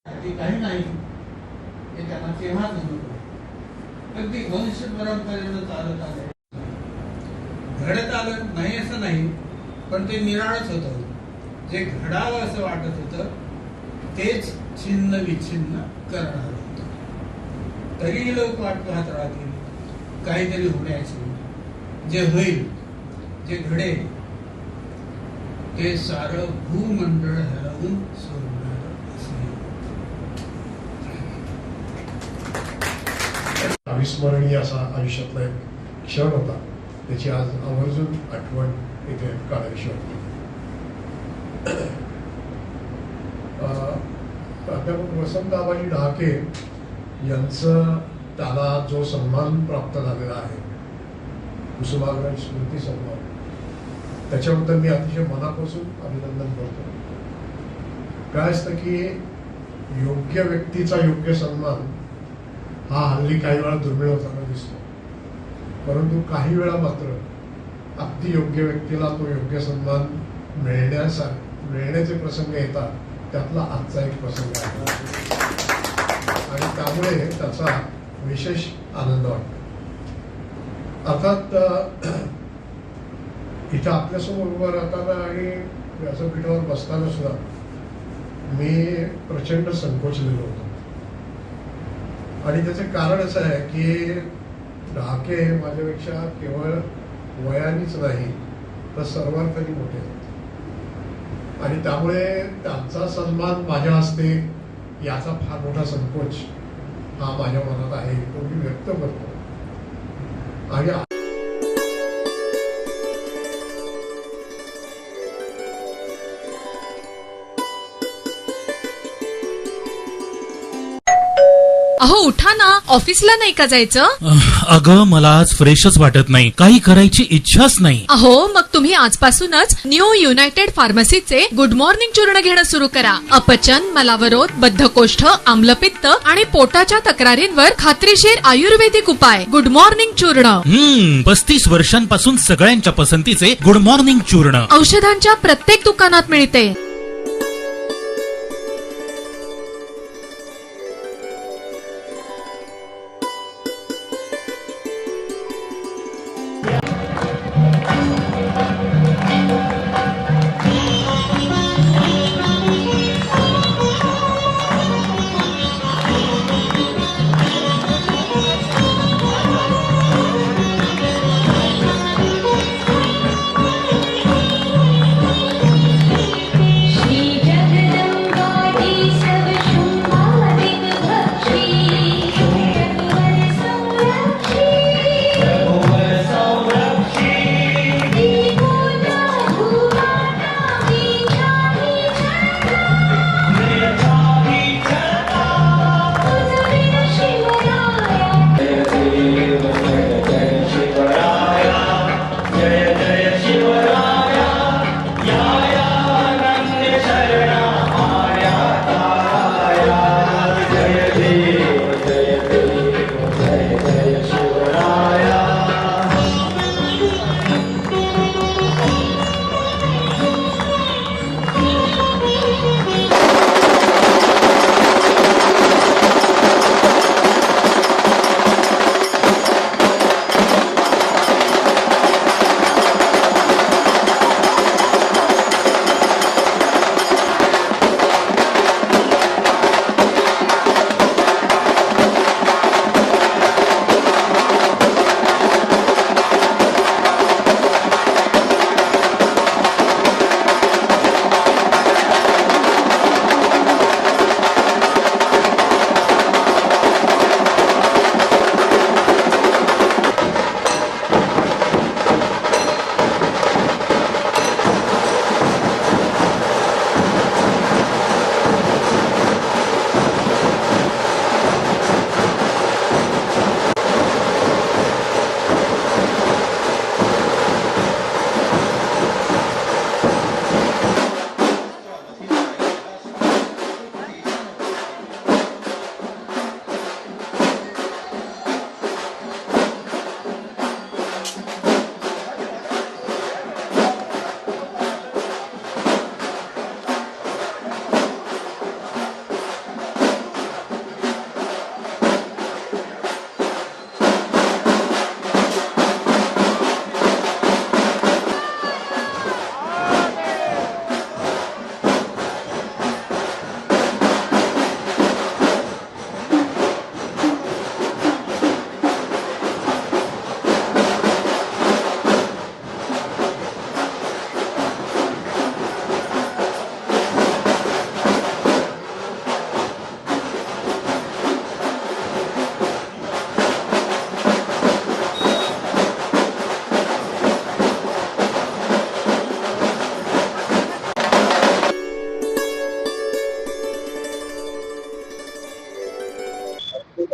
ते काही नाही हे त्यांना तेव्हाच नको. अगदी वंश परंपरेनं चालत आले, घडत आलं नाही असं नाही, पण ते निराळच होतं. जे घडावं असं वाटत होतं तेच छिन्न विच्छिन्न करणार होतं. तरीही लोक वाट पाहत राहतील काहीतरी होण्याची. जे होईल, जे घडेल, ते सारं भूमंडळ हरवून सोडणार असेल. अविस्मरणीय असा आयुष्यातला एक क्षण होता, त्याची आज आवर्जून आठवण इथे काढावीशी वाटते. प्राध्यापक वसंत आबाजी डहाके यांचं त्याला जो सन्मान प्राप्त झालेला आहे, कुसुमाग्रज स्मृती सन्मान, त्याच्याबद्दल मी अतिशय मनापासून अभिनंदन करतो. काय असतं की योग्य व्यक्तीचा योग्य सन्मान हा हल्ली काही वेळा दुर्मिळ होताना दिसतो, परंतु काही वेळा मात्र अगदी योग्य व्यक्तीला तो योग्य सन्मान मिळण्याचे प्रसंग येतात. त्यातला आजचा एक प्रसंग आहे आणि त्यामुळे त्याचा विशेष आनंद वाटतो. अर्थात इथं आपल्यासमोर उभं राहताना आणि व्यासपीठावर बसताना सुद्धा मी प्रचंड संकोचलेलो होतो. आणि त्याचे कारण असं आहे की डहाके हे माझ्यापेक्षा केवळ वयानेच नाही तर सर्वार्थाने मोठे आहेत आणि त्यामुळे त्यांचा सन्मान माझ्या हस्ते याचा फार मोठा संकोच हा माझ्या मनात आहे, तो मी व्यक्त करतो. आणि अहो उठा ना, ऑफिसला नाही का जायचं? अगं मला आज फ्रेशच वाटत नाही, काही करायची इच्छाच नाही. अहो मग तुम्ही आजपासूनच न्यू युनायटेड फार्मसीचे गुड मॉर्निंग चूर्ण घेणं सुरू करा. अपचन, मलावरोध, बद्धकोष्ठ, आम्लपित्त आणि पोटाच्या तक्रारींवर खात्रीशीर आयुर्वेदिक उपाय. गुड मॉर्निंग चूर्ण. 35 वर्षांपासून सगळ्यांच्या पसंतीचे गुड मॉर्निंग चूर्ण औषधांच्या प्रत्येक दुकानात मिळते.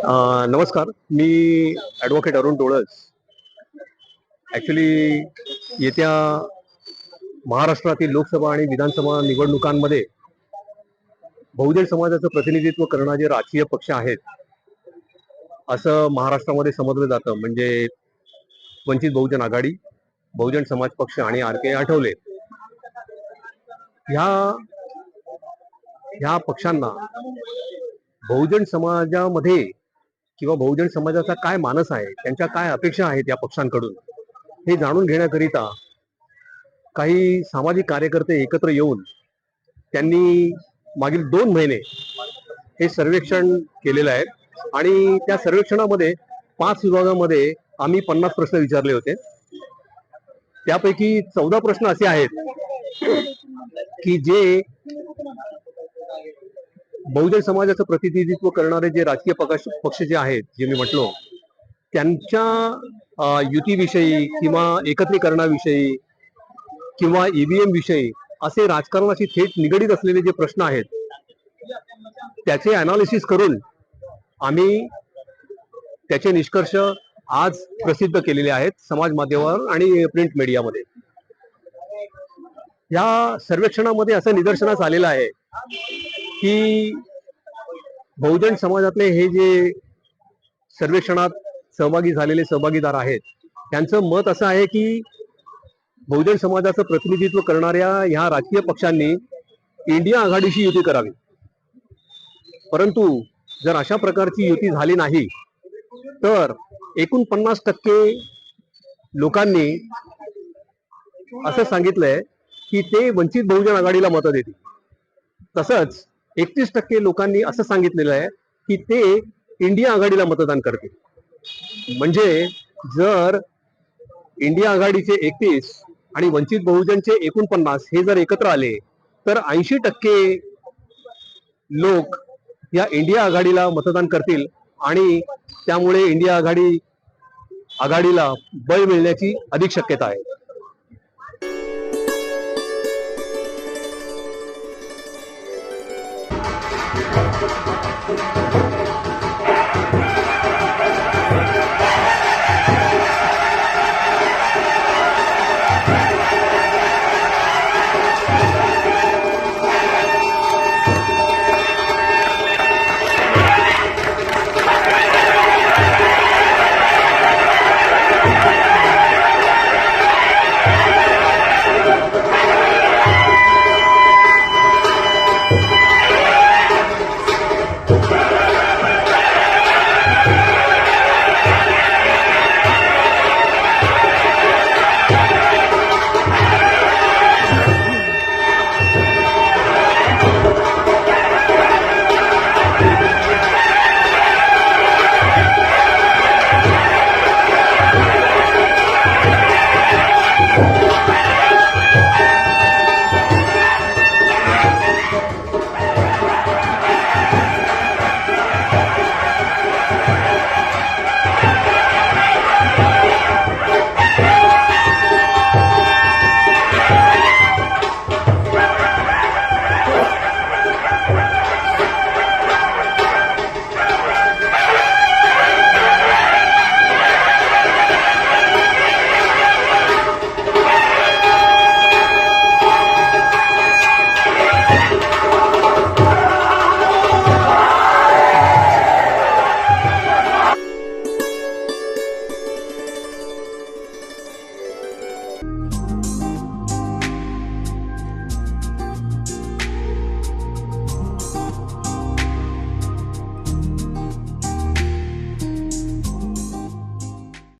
नमस्कार, मी ॲडव्होकेट अरुण डोळस. ॲक्च्युली येत्या महाराष्ट्रातील लोकसभा आणि विधानसभा निवडणुकांमध्ये बहुजन समाजाचं प्रतिनिधित्व करणारे राजकीय पक्ष आहेत असं महाराष्ट्रामध्ये समजलं जातं. म्हणजे वंचित बहुजन आघाडी, बहुजन समाज पक्ष आणि RK आठवले ह्या पक्षांना बहुजन समाजामध्ये किंवा बहुजन समाजाचा काय मानस आहे, त्यांच्या काय अपेक्षा आहेत या पक्षांकडून, हे जाणून घेण्याकरिता काही सामाजिक कार्यकर्ते एकत्र येऊन त्यांनी मागील 2 महिने हे सर्वेक्षण केलेलं आहे. आणि त्या सर्वेक्षणामध्ये 5 विभागामध्ये आम्ही 50 प्रश्न विचारले होते. त्यापैकी 14 प्रश्न असे आहेत की जे बहुजन समाजाचं प्रतिनिधित्व करणारे जे राजकीय पक्ष जे आहेत, जे मी म्हटलो, त्यांच्या युतीविषयी किंवा एकत्रीकरणाविषयी किंवा EVM विषयी असे राजकारणाशी थेट निगडीत असलेले जे प्रश्न आहेत त्याचे अनालिसिस करून आम्ही त्याचे निष्कर्ष आज प्रसिद्ध केलेले आहेत समाज माध्यमावर आणि प्रिंट मीडियामध्ये. या सर्वेक्षणामध्ये असं निदर्शनास आलेलं आहे की बहुजन समाजातले हे जे सर्वेक्षणात सहभागी झालेले सहभागीदार आहेत त्यांचं मत असं आहे की बहुजन समाजाचं प्रतिनिधित्व करणाऱ्या ह्या राजकीय पक्षांनी इंडिया आघाडीशी युती करावी. परंतु जर अशा प्रकारची युती झाली नाही तर 49% लोकांनी असं सांगितलंय की ते वंचित बहुजन आघाडीला मतं देतील. तसंच 31% लोकांनी असं सांगितलेलं आहे की ते इंडिया आघाडीला मतदान करतील. म्हणजे जर इंडिया आघाडीचे 31 आणि वंचित बहुजनचे 49 हे जर एकत्र आले तर 80% लोक या इंडिया आघाडीला मतदान करतील आणि त्यामुळे इंडिया आघाडीला बळ मिळण्याची अधिक शक्यता आहे.